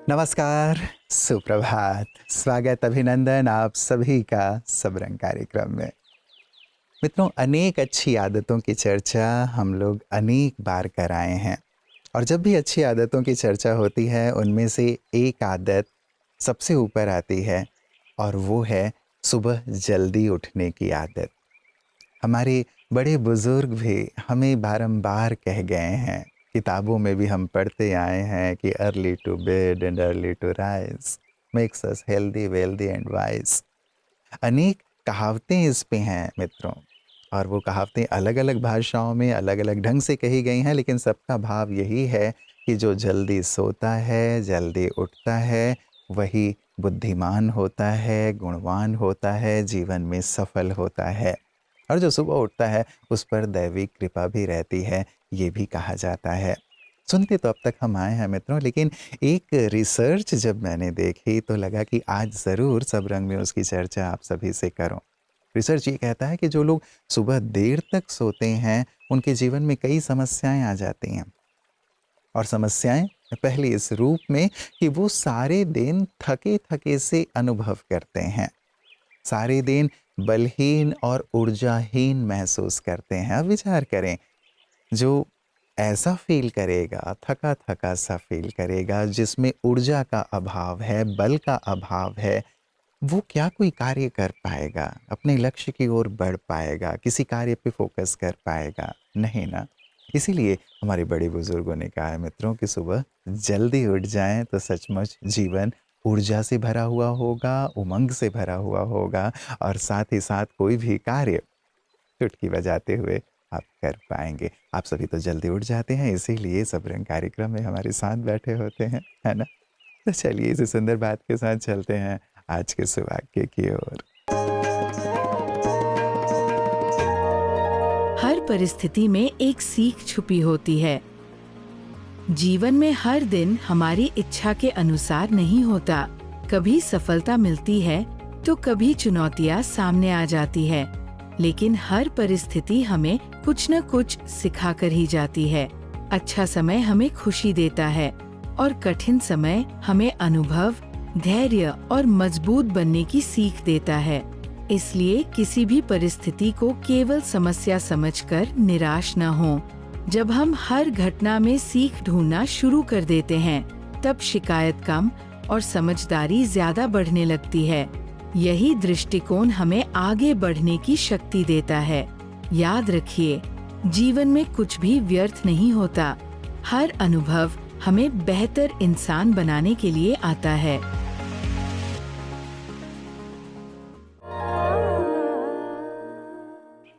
नमस्कार, सुप्रभात, स्वागत, अभिनंदन आप सभी का सबरंग कार्यक्रम में। मित्रों, अनेक अच्छी आदतों की चर्चा हम लोग अनेक बार कर आए हैं और जब भी अच्छी आदतों की चर्चा होती है, उनमें से एक आदत सबसे ऊपर आती है और वो है सुबह जल्दी उठने की आदत। हमारे बड़े बुजुर्ग भी हमें बारंबार कह गए हैं, किताबों में भी हम पढ़ते आए हैं कि early to bed and early to rise makes us healthy wealthy and wise. अनेक कहावतें इस पे हैं मित्रों, और वो कहावतें अलग अलग भाषाओं में अलग अलग ढंग से कही गई हैं, लेकिन सबका भाव यही है कि जो जल्दी सोता है, जल्दी उठता है, वही बुद्धिमान होता है, गुणवान होता है, जीवन में सफल होता है। और जो सुबह उठता है उस पर दैवी कृपा भी रहती है, ये भी कहा जाता है। सुनते तो अब तक हम आए हैं मित्रों, लेकिन एक रिसर्च जब मैंने देखी तो लगा कि आज ज़रूर सब रंग में उसकी चर्चा आप सभी से करूं। रिसर्च ये कहता है कि जो लोग सुबह देर तक सोते हैं, उनके जीवन में कई समस्याएं आ जाती हैं। और समस्याएं पहली इस रूप में कि वो सारे दिन थके थके से अनुभव करते हैं, सारे दिन बलहीन और ऊर्जाहीन महसूस करते हैं। अब विचार करें, जो ऐसा फील करेगा, थका थका सा फील करेगा, जिसमें ऊर्जा का अभाव है, बल का अभाव है, वो क्या कोई कार्य कर पाएगा, अपने लक्ष्य की ओर बढ़ पाएगा, किसी कार्य पे फोकस कर पाएगा? नहीं ना। इसीलिए हमारे बड़े बुजुर्गों ने कहा है मित्रों कि सुबह जल्दी उठ जाएं तो सचमुच जीवन ऊर्जा से भरा हुआ होगा, उमंग से भरा हुआ होगा, और साथ ही साथ कोई भी कार्य चुटकी बजाते हुए आप कर पाएंगे। आप सभी तो जल्दी उठ जाते हैं, इसीलिए सबरंग कार्यक्रम में हमारे साथ बैठे होते हैं, है ना? तो चलिए इसी सुंदर बात के साथ चलते हैं आज के सुवाक्य की ओर। हर परिस्थिति में एक सीख छुपी होती है। जीवन में हर दिन हमारी इच्छा के अनुसार नहीं होता। कभी सफलता मिलती है तो कभी चुनौतियां सामने आ जाती है, लेकिन हर परिस्थिति हमें कुछ न कुछ सिखा कर ही जाती है। अच्छा समय हमें खुशी देता है और कठिन समय हमें अनुभव, धैर्य और मजबूत बनने की सीख देता है। इसलिए किसी भी परिस्थिति को केवल समस्या समझकर निराश न हो। जब हम हर घटना में सीख ढूंढना शुरू कर देते हैं, तब शिकायत कम और समझदारी ज्यादा बढ़ने लगती है। यही दृष्टिकोण हमें आगे बढ़ने की शक्ति देता है। याद रखिए, जीवन में कुछ भी व्यर्थ नहीं होता। हर अनुभव हमें बेहतर इंसान बनाने के लिए आता है।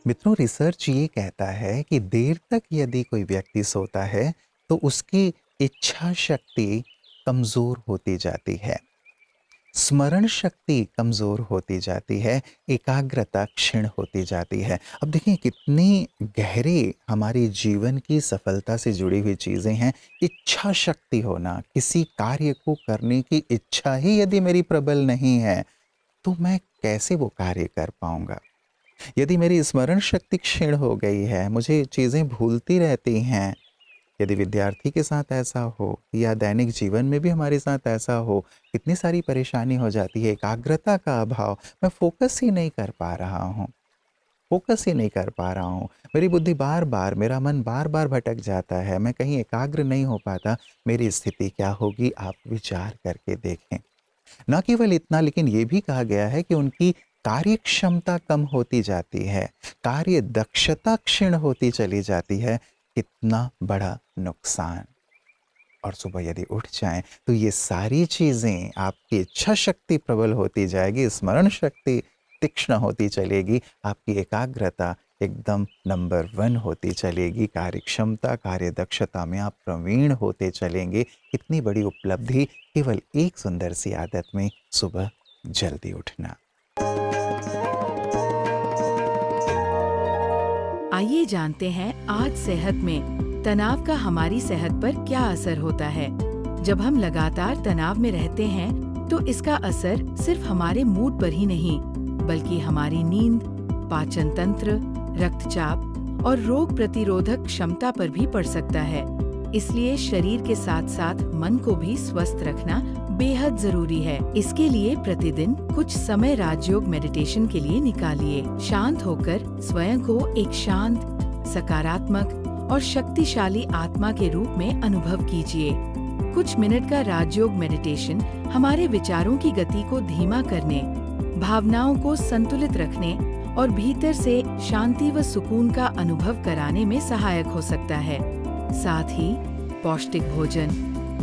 मित्रों, रिसर्च ये कहता है कि देर तक यदि कोई व्यक्ति सोता है तो उसकी इच्छा शक्ति कमजोर होती जाती है, स्मरण शक्ति कमजोर होती जाती है, एकाग्रता क्षीण होती जाती है। अब देखिए कितनी गहरे हमारी जीवन की सफलता से जुड़ी हुई चीजें हैं। इच्छा शक्ति होना, किसी कार्य को करने की इच्छा ही यदि मेरी प्रबल नहीं है तो मैं कैसे वो कार्य कर पाऊंगा। यदि मेरी स्मरण शक्ति क्षीण हो गई है, मुझे चीज़ें भूलती रहती हैं, यदि विद्यार्थी के साथ ऐसा हो या दैनिक जीवन में भी हमारे साथ ऐसा हो, कितनी सारी परेशानी हो जाती है। एकाग्रता का अभाव, मैं फोकस ही नहीं कर पा रहा हूँ, फोकस ही नहीं कर पा रहा हूँ, मेरी बुद्धि बार बार, मेरा मन बार बार भटक जाता है, मैं कहीं एकाग्र नहीं हो पाता। मेरी स्थिति क्या होगी, आप विचार करके देखें। न केवल इतना, लेकिन ये भी कहा गया है कि उनकी कार्य क्षमता कम होती जाती है, कार्य दक्षता क्षीण होती चली जाती है। कितना बड़ा नुकसान। और सुबह यदि उठ जाएं तो ये सारी चीजें, आपकी इच्छा शक्ति प्रबल होती जाएगी, स्मरण शक्ति तीक्ष्ण होती चलेगी, आपकी एकाग्रता एकदम नंबर 1 होती चलेगी, कार्य क्षमता, कार्य दक्षता में आप प्रवीण होते चलेंगे। कितनी बड़ी उपलब्धि केवल एक सुंदर सी आदत में, सुबह जल्दी उठना। आइए जानते हैं आज सेहत में तनाव का हमारी सेहत पर क्या असर होता है। जब हम लगातार तनाव में रहते हैं तो इसका असर सिर्फ हमारे मूड पर ही नहीं, बल्कि हमारी नींद, पाचन तंत्र, रक्तचाप और रोग प्रतिरोधक क्षमता पर भी पड़ सकता है। इसलिए शरीर के साथ साथ मन को भी स्वस्थ रखना बेहद जरूरी है। इसके लिए प्रतिदिन कुछ समय राजयोग मेडिटेशन के लिए निकालिए। शांत होकर स्वयं को एक शांत, सकारात्मक और शक्तिशाली आत्मा के रूप में अनुभव कीजिए। कुछ मिनट का राजयोग मेडिटेशन हमारे विचारों की गति को धीमा करने, भावनाओं को संतुलित रखने और भीतर से शांति व सुकून का अनुभव कराने में सहायक हो सकता है। साथ ही पौष्टिक भोजन,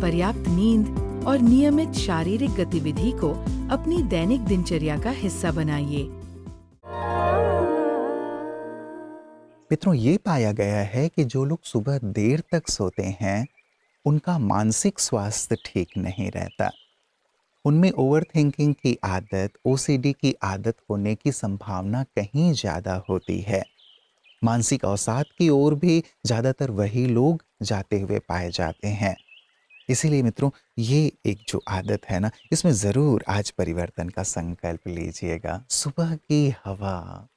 पर्याप्त नींद और नियमित शारीरिक गतिविधि को अपनी दैनिक दिनचर्या का हिस्सा बनाइए। मित्रों, ये पाया गया है कि जो लोग सुबह देर तक सोते हैं उनका मानसिक स्वास्थ्य ठीक नहीं रहता। उनमें ओवर थिंकिंग की आदत, ओसीडी की आदत होने की संभावना कहीं ज़्यादा होती है। मानसिक अवसाद की ओर भी ज़्यादातर वही लोग जाते हुए पाए जाते हैं। इसीलिए मित्रों, ये एक जो आदत है ना, इसमें ज़रूर आज परिवर्तन का संकल्प लीजिएगा। सुबह की हवा,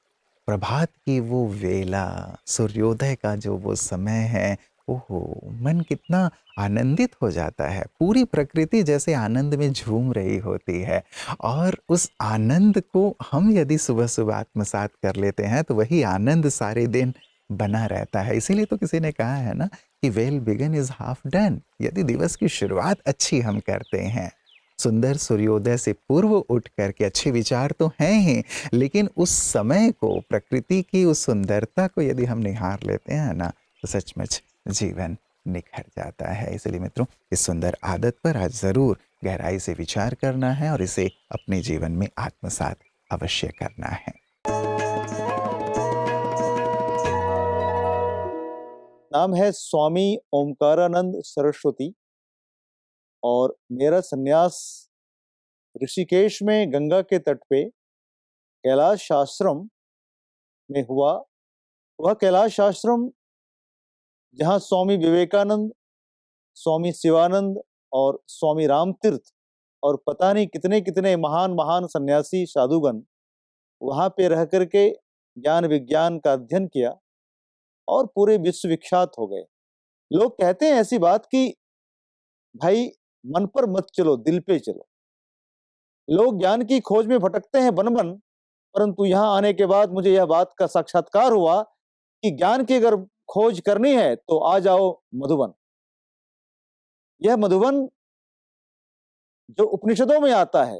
प्रभात की वो वेला, सूर्योदय का जो वो समय है, ओहो, मन कितना आनंदित हो जाता है। पूरी प्रकृति जैसे आनंद में झूम रही होती है और उस आनंद को हम यदि सुबह सुबह आत्मसात कर लेते हैं तो वही आनंद सारे दिन बना रहता है। इसीलिए तो किसी ने कहा है ना कि well begun is half done. यदि दिवस की शुरुआत अच्छी हम करते हैं, सुंदर सूर्योदय से पूर्व उठ करके, अच्छे विचार तो हैं ही, लेकिन उस समय को, प्रकृति की उस सुंदरता को यदि हम निहार लेते हैं ना, तो सचमुच जीवन निखर जाता है। इसलिए मित्रों, इस सुंदर आदत पर आज ज़रूर गहराई से विचार करना है और इसे अपने जीवन में आत्मसात अवश्य करना है। नाम है स्वामी ओमकारानंद सरस्वती और मेरा सन्यास ऋषिकेश में गंगा के तट पे कैलाश आश्रम में हुआ। वह कैलाश आश्रम जहाँ स्वामी विवेकानंद, स्वामी शिवानंद और स्वामी रामतीर्थ और पता नहीं कितने कितने महान महान सन्यासी साधुगण वहाँ पे रह करके ज्ञान विज्ञान का अध्ययन किया और पूरे विश्व विख्यात हो गए। लोग कहते हैं ऐसी बात कि भाई मन पर मत चलो, दिल पे चलो। लोग ज्ञान की खोज में भटकते हैं बन बन, परंतु यहाँ आने के बाद मुझे यह बात का साक्षात्कार हुआ कि ज्ञान की अगर खोज करनी है तो आ जाओ मधुबन। यह मधुबन जो उपनिषदों में आता है,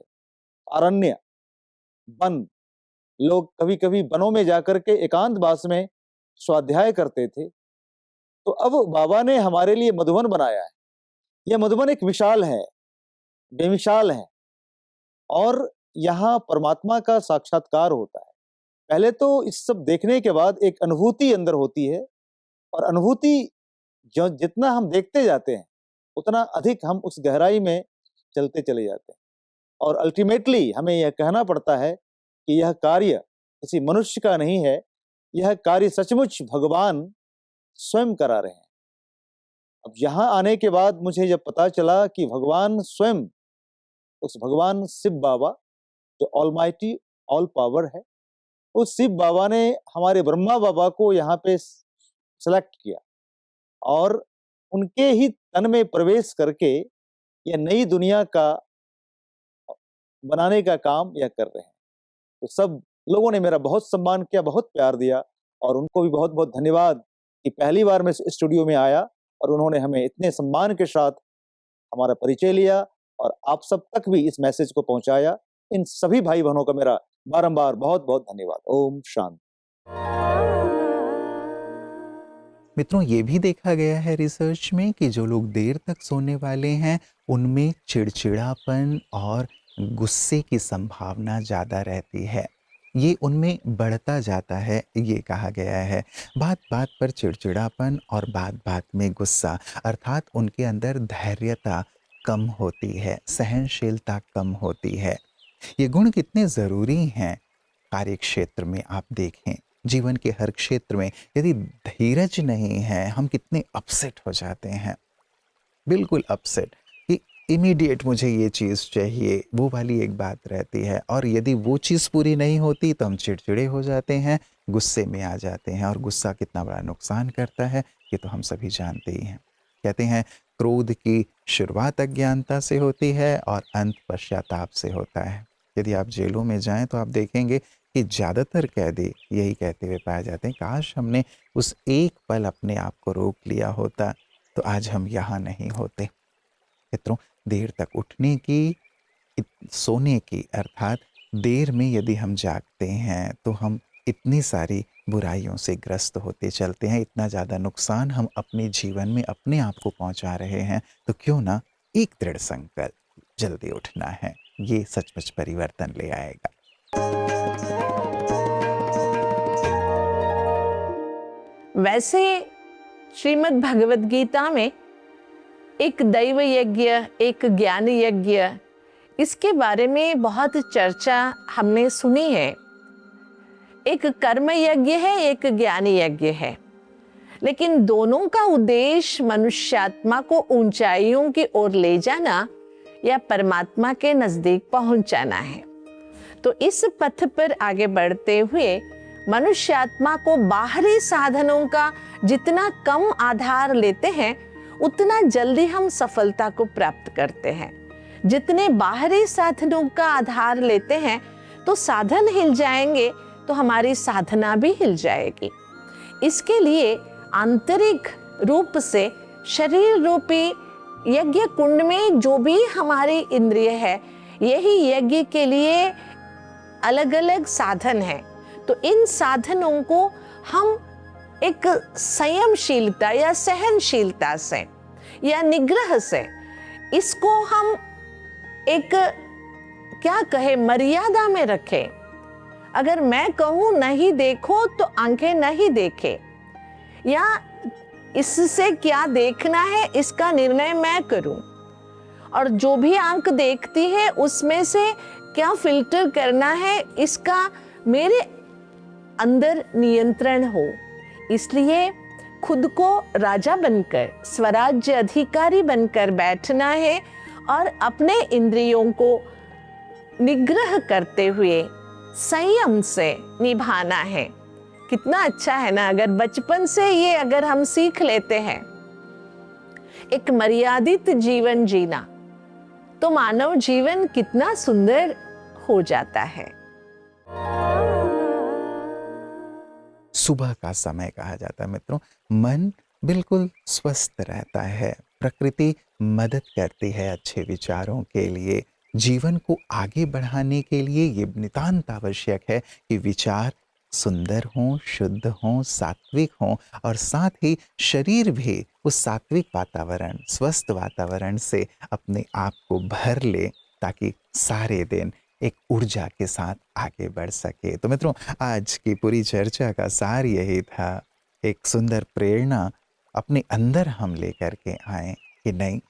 अरण्य, वन, लोग कभी कभी वनों में जाकर के एकांतवास में स्वाध्याय करते थे, तो अब बाबा ने हमारे लिए मधुबन बनाया है। यह मधुबन एक विशाल है, बेमिसाल है और यहाँ परमात्मा का साक्षात्कार होता है। पहले तो इस सब देखने के बाद एक अनुभूति अंदर होती है और अनुभूति जो जितना हम देखते जाते हैं उतना अधिक हम उस गहराई में चलते चले जाते हैं और अल्टीमेटली हमें यह कहना पड़ता है कि यह कार्य किसी मनुष्य का नहीं है, यह कार्य सचमुच भगवान स्वयं करा रहे हैं। अब यहाँ आने के बाद मुझे जब पता चला कि भगवान स्वयं, उस भगवान शिव बाबा जो ऑलमाइटी, ऑल पावर है, उस शिव बाबा ने हमारे ब्रह्मा बाबा को यहाँ पे सेलेक्ट किया और उनके ही तन में प्रवेश करके यह नई दुनिया का बनाने का काम यह कर रहे हैं। तो सब लोगों ने मेरा बहुत सम्मान किया, बहुत प्यार दिया और उनको भी बहुत बहुत धन्यवाद कि पहली बार मैं स्टूडियो में आया और उन्होंने हमें इतने सम्मान के साथ हमारा परिचय लिया और आप सब तक भी इस मैसेज को पहुंचाया। इन सभी भाई बहनों का मेरा बारंबार बहुत बहुत धन्यवाद। ओम शांति। मित्रों, ये भी देखा गया है रिसर्च में कि जो लोग देर तक सोने वाले हैं उनमें चिड़चिड़ापन और गुस्से की संभावना ज़्यादा रहती है। ये उनमें बढ़ता जाता है, ये कहा गया है। बात बात पर चिड़चिड़ापन और बात बात में गुस्सा, अर्थात उनके अंदर धैर्यता कम होती है, सहनशीलता कम होती है। ये गुण कितने ज़रूरी हैं कार्य क्षेत्र में। आप देखें, जीवन के हर क्षेत्र में यदि धीरज नहीं है, हम कितने अपसेट हो जाते हैं, बिल्कुल अपसेट कि इमीडिएट मुझे ये चीज़ चाहिए, वो वाली एक बात रहती है। और यदि वो चीज़ पूरी नहीं होती तो हम चिड़चिड़े हो जाते हैं, गुस्से में आ जाते हैं और गुस्सा कितना बड़ा नुकसान करता है ये तो हम सभी जानते ही हैं। कहते हैं क्रोध की शुरुआत अज्ञानता से होती है और अंत पश्चाताप से होता है। यदि आप जेलों में जाएं तो आप देखेंगे कि ज़्यादातर कैदी यही कहते हुए पाए जाते हैं, काश हमने उस एक पल अपने आप को रोक लिया होता तो आज हम यहाँ नहीं होते। मित्रों, देर तक उठने की, सोने की अर्थात देर में यदि हम जागते हैं तो हम इतनी सारी बुराइयों से ग्रस्त होते चलते हैं, इतना ज़्यादा नुकसान हम अपने जीवन में अपने आप को पहुंचा रहे हैं। तो क्यों ना एक दृढ़ संकल्प, जल्दी उठना है, ये सचमुच परिवर्तन ले आएगा। वैसे श्रीमद् भगवद गीता में एक दैव यज्ञ, एक ज्ञान यज्ञ, इसके बारे में बहुत चर्चा हमने सुनी है। एक कर्म यज्ञ है, एक ज्ञान यज्ञ है, लेकिन दोनों का उद्देश्य मनुष्यात्मा को ऊंचाइयों की ओर ले जाना या परमात्मा के नजदीक पहुंचाना है। तो इस पथ पर आगे बढ़ते हुए मनुष्यात्मा को बाहरी साधनों का जितना कम आधार लेते हैं उतना जल्दी हम सफलता को प्राप्त करते हैं। जितने बाहरी साधनों का आधार लेते हैं तो साधन हिल जाएंगे तो हमारी साधना भी हिल जाएगी। इसके लिए आंतरिक रूप से शरीर रूपी यज्ञ कुंड में जो भी हमारी इंद्रिय है, यही यज्ञ के लिए अलग अलग साधन है। तो इन साधनों को हम एक संयमशीलता या सहनशीलता से या निग्रह से, इसको हम एक क्या कहे मर्यादा में रखें। अगर मैं कहूँ नहीं देखो तो आंखें नहीं देखे, या इससे क्या देखना है इसका निर्णय मैं करूं, और जो भी आंख देखती है उसमें से क्या फिल्टर करना है इसका मेरे अंदर नियंत्रण हो। इसलिए खुद को राजा बनकर, स्वराज्य अधिकारी बनकर बैठना है और अपने इंद्रियों को निग्रह करते हुए संयम से निभाना है। कितना अच्छा है ना, अगर बचपन से ये अगर हम सीख लेते हैं एक मर्यादित जीवन जीना, तो मानव जीवन कितना सुंदर हो जाता है। सुबह का समय कहा जाता है मित्रों, मन बिल्कुल स्वस्थ रहता है, प्रकृति मदद करती है अच्छे विचारों के लिए। जीवन को आगे बढ़ाने के लिए ये नितांत आवश्यक है कि विचार सुंदर हों, शुद्ध हों, सात्विक हों, और साथ ही शरीर भी उस सात्विक वातावरण, स्वस्थ वातावरण से अपने आप को भर ले, ताकि सारे दिन एक ऊर्जा के साथ आगे बढ़ सके। तो मित्रों, आज की पूरी चर्चा का सार यही था, एक सुंदर प्रेरणा अपने अंदर हम लेकर के आए कि नहीं,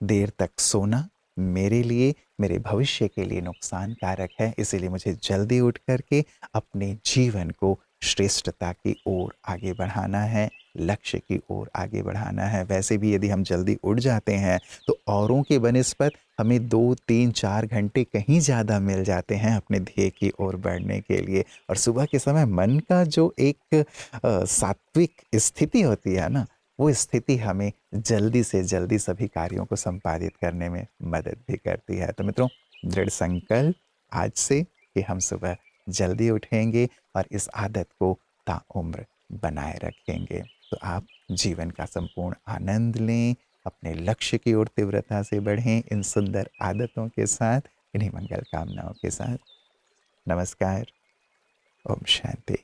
देर तक सोना मेरे लिए, मेरे भविष्य के लिए नुकसान कारक है। इसीलिए मुझे जल्दी उठ करके अपने जीवन को श्रेष्ठता की ओर आगे बढ़ाना है, लक्ष्य की ओर आगे बढ़ाना है। वैसे भी यदि हम जल्दी उठ जाते हैं तो औरों के बनिस्पत हमें 2, 3, 4 घंटे कहीं ज़्यादा मिल जाते हैं अपने ध्येय की ओर बढ़ने के लिए। और सुबह के समय मन का जो एक सात्विक स्थिति होती है ना, वो स्थिति हमें जल्दी से जल्दी सभी कार्यों को संपादित करने में मदद भी करती है। तो मित्रों, दृढ़ संकल्प आज से कि हम सुबह जल्दी उठेंगे और इस आदत को ताउम्र बनाए रखेंगे। तो आप जीवन का संपूर्ण आनंद लें, अपने लक्ष्य की ओर तीव्रता से बढ़ें इन सुंदर आदतों के साथ, इन्हीं मंगल कामनाओं के साथ। नमस्कार, ओम शांति।